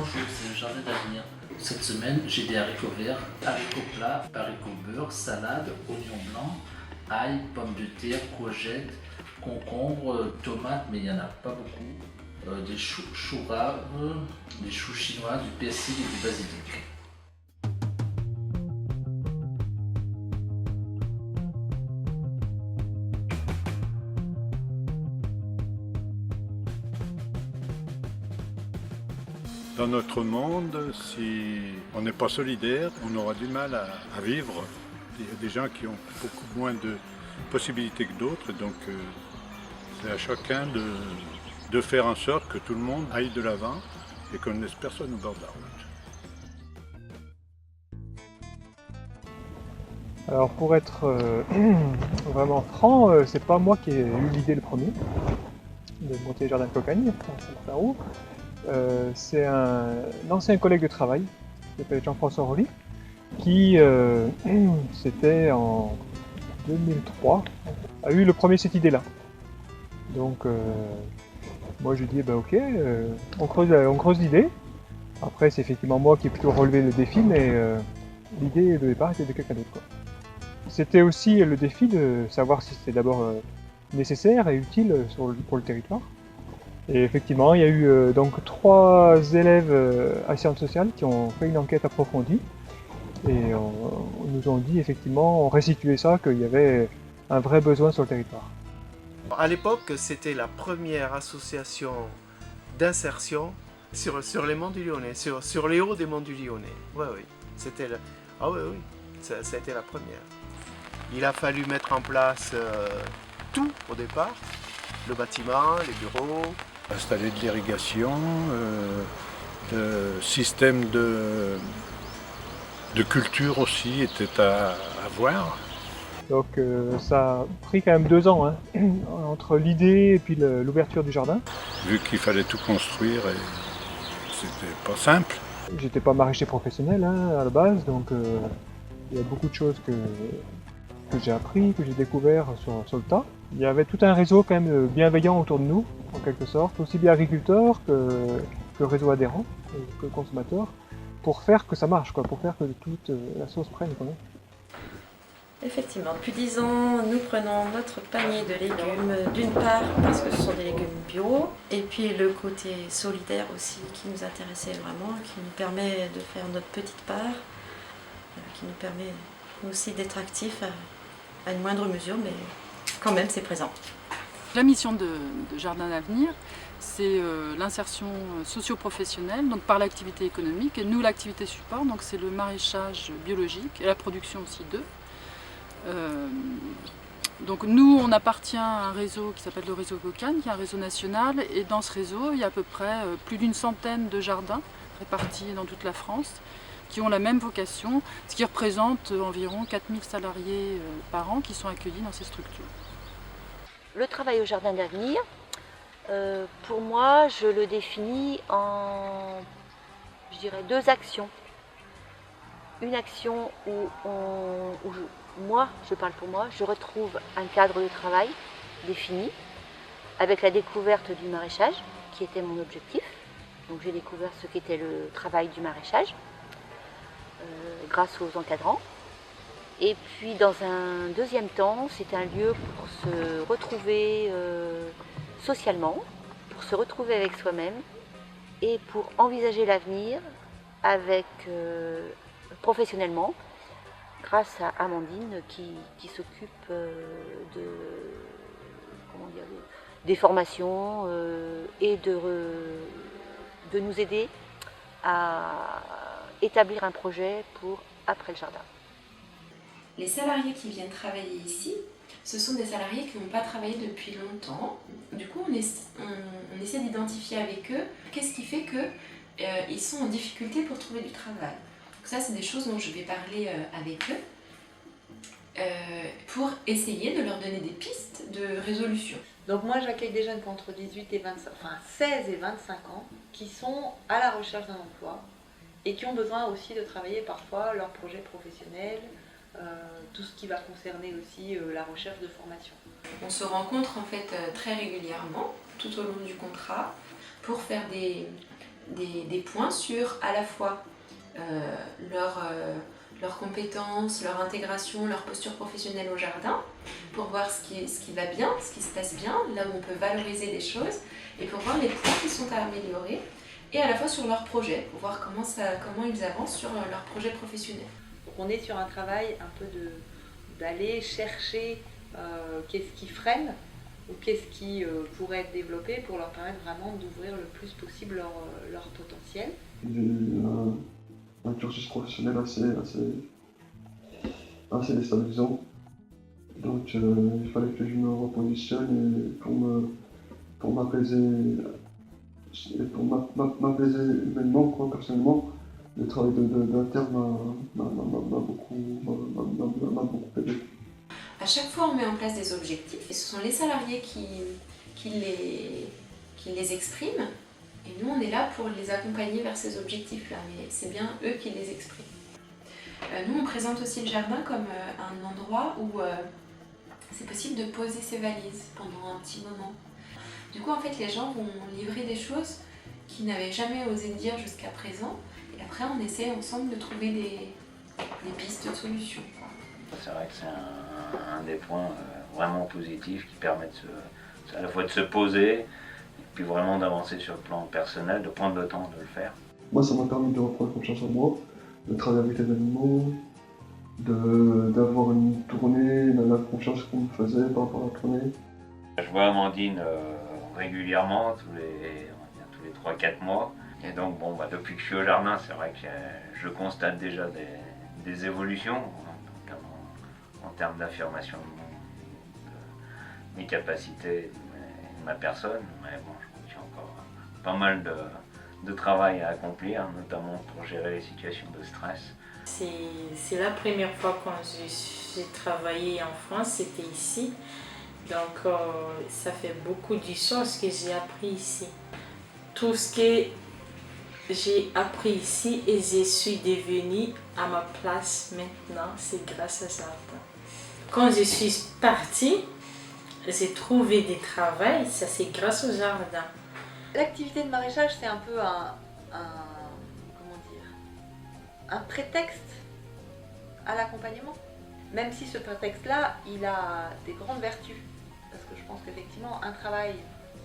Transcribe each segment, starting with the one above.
Bonjour, c'est le jardin d'avenir. Cette semaine, j'ai des haricots verts, haricots plats, haricots beurre, salade, oignons blancs, ail, pommes de terre, courgettes, concombres, tomates, mais il n'y en a pas beaucoup, des choux raves, des choux chinois, du persil et du basilic. Dans notre monde, si on n'est pas solidaire, on aura du mal à vivre. Il y a des gens qui ont beaucoup moins de possibilités que d'autres, donc c'est à chacun de faire en sorte que tout le monde aille de l'avant et qu'on ne laisse personne au bord de la route. Alors pour être vraiment franc, c'est pas moi qui ai eu l'idée le premier de monter le jardin de Cocagne, à Saint-Roux. C'est un ancien collègue de travail qui s'appelle Jean-François Rolly, qui c'était en 2003, a eu le premier cette idée-là. Donc moi je dis ok, on creuse l'idée. Après c'est effectivement moi qui ai plutôt relevé le défi, mais l'idée de départ était de quelqu'un d'autre, quoi. C'était aussi le défi de savoir si c'était d'abord nécessaire et utile pour le territoire. Et effectivement, il y a eu donc 3 élèves à sciences sociales qui ont fait une enquête approfondie et on nous ont dit effectivement, on restituait ça, qu'il y avait un vrai besoin sur le territoire. À l'époque, c'était la première association d'insertion sur les monts du Lyonnais, sur les hauts des monts du Lyonnais. Oui. C'était ça a été la première. Il a fallu mettre en place tout au départ, le bâtiment, les bureaux. Installer de l'irrigation, le système de culture aussi était à voir. Donc ça a pris quand même 2 ans hein, entre l'idée et puis l'ouverture du jardin. Vu qu'il fallait tout construire, et c'était pas simple. J'étais pas maraîcher professionnel hein, à la base, donc il y a beaucoup de choses que j'ai appris, que j'ai découvert sur le tas. Il y avait tout un réseau quand même bienveillant autour de nous, en quelque sorte, aussi bien agriculteurs que réseau adhérents, que consommateurs, pour faire que ça marche, quoi, pour faire que toute la sauce prenne, quoi. Effectivement, depuis 10 ans, nous prenons notre panier de légumes, d'une part parce que ce sont des légumes bio, et puis le côté solidaire aussi qui nous intéressait vraiment, qui nous permet de faire notre petite part, qui nous permet aussi d'être actifs à une moindre mesure, mais quand même c'est présent. La mission de Jardin d'Avenir, c'est l'insertion socio-professionnelle, donc par l'activité économique, et nous l'activité support, donc c'est le maraîchage biologique et la production aussi d'œufs. Donc nous, on appartient à un réseau qui s'appelle le réseau Cocagne, qui est un réseau national, et dans ce réseau, il y a à peu près plus d'une centaine de jardins répartis dans toute la France, qui ont la même vocation, ce qui représente environ 4000 salariés par an qui sont accueillis dans ces structures. Le travail au Jardin d'Avenir, pour moi, je le définis en, je dirais, 2 actions. Une action où moi, je parle pour moi, je retrouve un cadre de travail défini, avec la découverte du maraîchage, qui était mon objectif. Donc j'ai découvert ce qu'était le travail du maraîchage, grâce aux encadrants. Et puis dans un deuxième temps, c'est un lieu pour se retrouver socialement, pour se retrouver avec soi-même et pour envisager l'avenir avec professionnellement, grâce à Amandine qui s'occupe des formations et de nous aider à établir un projet pour après le jardin. Les salariés qui viennent travailler ici, ce sont des salariés qui n'ont pas travaillé depuis longtemps. Du coup, on essaie d'identifier avec eux qu'est-ce qui fait qu'ils sont en difficulté pour trouver du travail. Donc ça, c'est des choses dont je vais parler avec eux pour essayer de leur donner des pistes de résolution. Donc moi, j'accueille des jeunes qui ont entre 16 et 25 ans qui sont à la recherche d'un emploi et qui ont besoin aussi de travailler parfois leur projet professionnel, tout ce qui va concerner aussi la recherche de formation. On se rencontre en fait très régulièrement tout au long du contrat pour faire des des points sur à la fois leurs compétences, leur intégration, leur posture professionnelle au jardin, pour voir ce qui va bien, ce qui se passe bien, là où on peut valoriser des choses, et pour voir les points qui sont à améliorer, et à la fois sur leur projet, pour voir comment ils avancent sur leur projet professionnel. Donc on est sur un travail un peu d'aller chercher qu'est-ce qui freine, ou qu'est-ce qui pourrait être développé pour leur permettre vraiment d'ouvrir le plus possible leur potentiel. J'ai eu un cursus professionnel assez déstabilisant. Donc il fallait que je me repositionne pour m'apaiser humainement, quoi, personnellement. Le travail d'interne m'a beaucoup aidé. À chaque fois, on met en place des objectifs et ce sont les salariés qui les expriment. Et nous, on est là pour les accompagner vers ces objectifs-là, mais c'est bien eux qui les expriment. Nous, on présente aussi le jardin comme un endroit où c'est possible de poser ses valises pendant un petit moment. Du coup, en fait, les gens vont livrer des choses qu'ils n'avaient jamais osé dire jusqu'à présent. Et après, on essaie ensemble de trouver des pistes de solutions. C'est vrai que c'est un des points vraiment positifs qui permettent à la fois de se poser et puis vraiment d'avancer sur le plan personnel, de prendre le temps de le faire. Moi, ça m'a permis de reprendre confiance en moi, de travailler avec les animaux, d'avoir une tournée, la confiance qu'on me faisait par rapport à la tournée. Je vois Amandine régulièrement, tous les 3-4 mois. Et donc, depuis que je suis au jardin, c'est vrai que je constate déjà des évolutions en termes d'affirmation de mes capacités, de ma personne. Mais bon, je crois qu'il y a encore pas mal de travail à accomplir, notamment pour gérer les situations de stress. C'est la première fois quand j'ai travaillé en France, c'était ici. Donc ça fait beaucoup de choses que j'ai appris ici. Tout ce que j'ai appris ici et je suis devenue à ma place maintenant, c'est grâce à jardin. Quand je suis partie, j'ai trouvé du travail, ça c'est grâce au jardin. L'activité de maraîchage, c'est un peu un prétexte à l'accompagnement. Même si ce prétexte-là, il a des grandes vertus. Parce que je pense qu'effectivement, un travail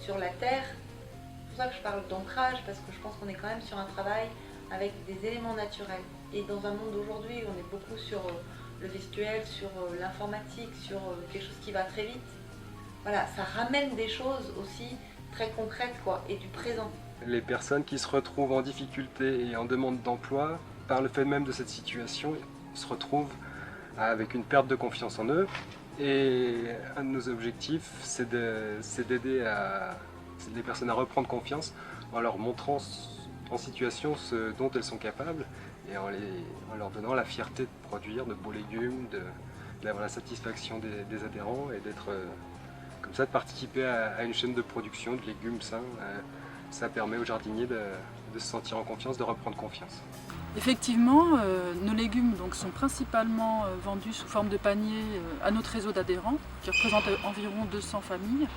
sur la terre, c'est pour ça que je parle d'ancrage, parce que je pense qu'on est quand même sur un travail avec des éléments naturels. Et dans un monde d'aujourd'hui, on est beaucoup sur le virtuel, sur l'informatique, sur quelque chose qui va très vite. Voilà, ça ramène des choses aussi très concrètes, quoi, et du présent. Les personnes qui se retrouvent en difficulté et en demande d'emploi, par le fait même de cette situation, se retrouvent avec une perte de confiance en eux. Et un de nos objectifs, c'est d'aider les personnes à reprendre confiance en leur montrant en situation ce dont elles sont capables et en leur donnant la fierté de produire de beaux légumes, d'avoir la satisfaction des adhérents et d'être comme ça, de participer à une chaîne de production de légumes sains. Ça permet aux jardiniers de se sentir en confiance, de reprendre confiance. Effectivement, nos légumes sont principalement vendus sous forme de paniers à notre réseau d'adhérents, qui représente environ 200 familles,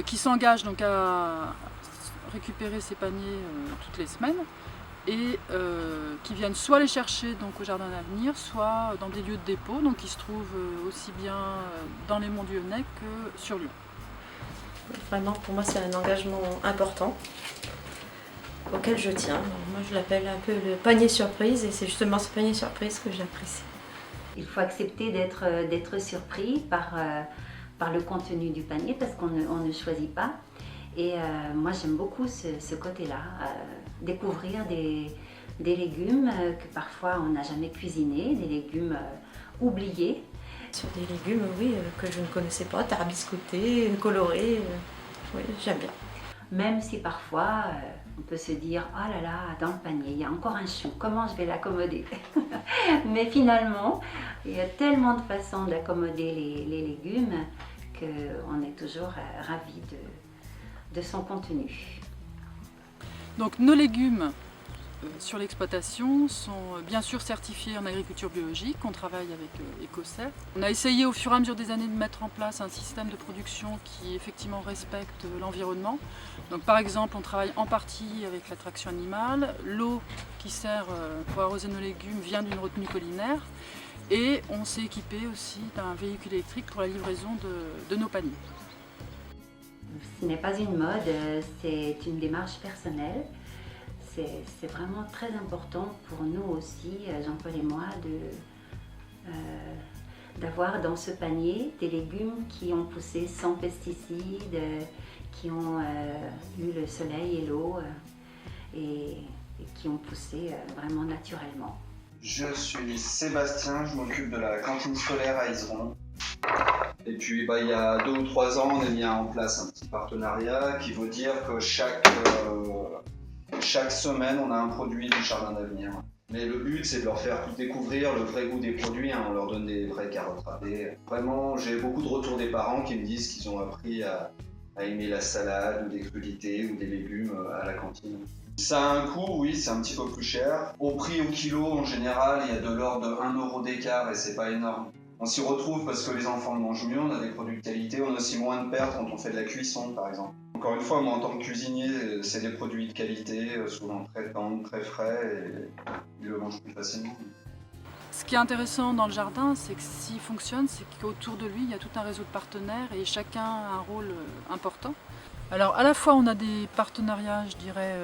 qui s'engagent donc à récupérer ces paniers toutes les semaines et qui viennent soit les chercher donc au Jardin d'Avenir, soit dans des lieux de dépôt, donc qui se trouvent aussi bien dans les Monts du Lyonnais que sur Lyon. Vraiment, pour moi, c'est un engagement important auquel je tiens. Moi, je l'appelle un peu le panier surprise et c'est justement ce panier surprise que j'apprécie. Il faut accepter d'être surpris par le contenu du panier parce qu'on ne choisit pas. Et moi, j'aime beaucoup ce côté-là, découvrir des légumes que parfois on n'a jamais cuisinés, des légumes oubliés. Sur des légumes, oui, que je ne connaissais pas, tarbiscotés, colorés, oui, j'aime bien. Même si parfois on peut se dire « Oh là là, dans le panier, il y a encore un chou, comment je vais l'accommoder ?» Mais finalement, il y a tellement de façons d'accommoder les légumes qu'on est toujours ravis de son contenu. Donc nos légumes sur l'exploitation sont bien sûr certifiés en agriculture biologique, on travaille avec Ecocer. On a essayé au fur et à mesure des années de mettre en place un système de production qui effectivement respecte l'environnement. Donc par exemple, on travaille en partie avec la traction animale, l'eau qui sert pour arroser nos légumes vient d'une retenue collinaire et on s'est équipé aussi d'un véhicule électrique pour la livraison de nos paniers. Ce n'est pas une mode, c'est une démarche personnelle. C'est vraiment très important pour nous aussi, Jean-Paul et moi, d'avoir dans ce panier des légumes qui ont poussé sans pesticides, qui ont eu le soleil et l'eau et qui ont poussé vraiment naturellement. Je suis Sébastien, je m'occupe de la cantine scolaire à Iseron. Et puis il y a 2 ou 3 ans, on a mis en place un petit partenariat qui veut dire que chaque semaine, on a un produit du Jardin d'Avenir. Mais le but, c'est de leur faire découvrir le vrai goût des produits, on leur donne des vraies carottes râpées. Vraiment, j'ai beaucoup de retours des parents qui me disent qu'ils ont appris à aimer la salade, ou des crudités, ou des légumes à la cantine. Ça a un coût, oui, c'est un petit peu plus cher. Au prix au kilo, en général, il y a de l'ordre de 1 € d'écart et c'est pas énorme. On s'y retrouve parce que les enfants mangent mieux, on a des produits de qualité, on a aussi moins de pertes quand on fait de la cuisson, par exemple. Encore une fois, moi en tant que cuisinier, c'est des produits de qualité, souvent très tendres, très frais, et ils le mangent plus facilement. Ce qui est intéressant dans le jardin, c'est que s'il fonctionne, c'est qu'autour de lui, il y a tout un réseau de partenaires et chacun a un rôle important. Alors à la fois on a des partenariats, je dirais,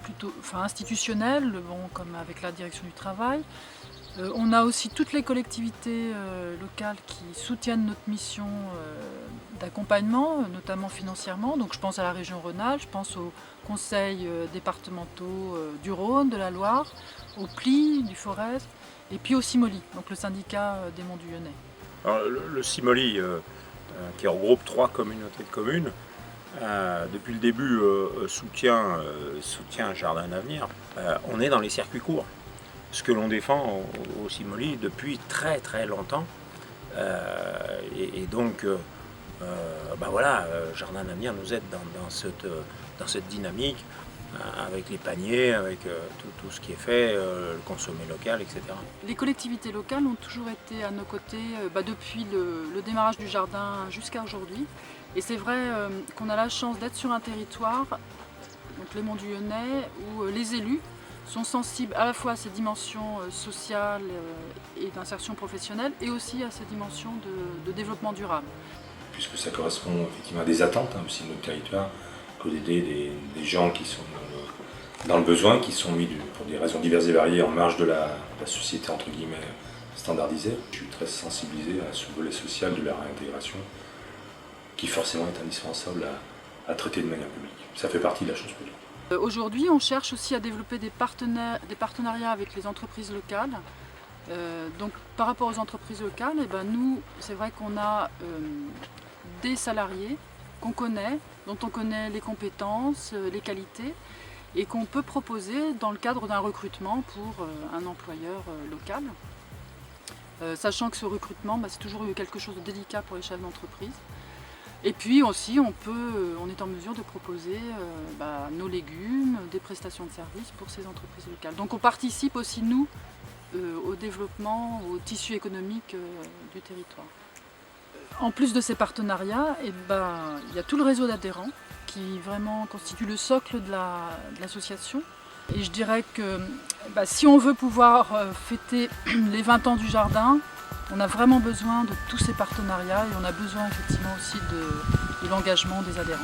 plutôt institutionnels, comme avec la direction du travail. On a aussi toutes les collectivités locales qui soutiennent notre mission d'accompagnement, notamment financièrement. Donc je pense à la région Rhône-Alpes, je pense aux conseils départementaux du Rhône, de la Loire, au PLI, du Forez, et puis au CIMOLI, donc le syndicat des Monts du Lyonnais. Alors, le CIMOLI, qui regroupe 3 communautés de communes, depuis le début soutient Jardin d'Avenir. On est dans les circuits courts. Ce que l'on défend au CIMOLI depuis très très longtemps. Et donc, voilà, Jardin d'Avenir nous aide dans cette dynamique, avec les paniers, avec tout ce qui est fait, le consommé local, etc. Les collectivités locales ont toujours été à nos côtés depuis le démarrage du jardin jusqu'à aujourd'hui. Et c'est vrai qu'on a la chance d'être sur un territoire, donc les Monts du Lyonnais, où les élus sont sensibles à la fois à ces dimensions sociales et d'insertion professionnelle et aussi à ces dimensions de développement durable. Puisque ça correspond effectivement à des attentes aussi de notre territoire, que d'aider des gens qui sont dans le besoin, qui sont mis pour des raisons diverses et variées en marge de la société entre guillemets standardisée. Je suis très sensibilisé à ce volet social de la réintégration qui forcément est indispensable à traiter de manière publique. Ça fait partie de la chose publique. Aujourd'hui, on cherche aussi à développer des partenariats avec les entreprises locales. Donc, par rapport aux entreprises locales, nous, c'est vrai qu'on a des salariés qu'on connaît, dont on connaît les compétences, les qualités, et qu'on peut proposer dans le cadre d'un recrutement pour un employeur local. Sachant que ce recrutement, c'est toujours quelque chose de délicat pour les chefs d'entreprise. Et puis aussi, on est en mesure de proposer nos légumes, des prestations de services pour ces entreprises locales. Donc on participe aussi, nous, au développement, au tissu économique du territoire. En plus de ces partenariats, il y a tout le réseau d'adhérents qui vraiment constitue le socle de l'association. Et je dirais que si on veut pouvoir fêter les 20 ans du jardin, on a vraiment besoin de tous ces partenariats et on a besoin effectivement aussi de l'engagement des adhérents.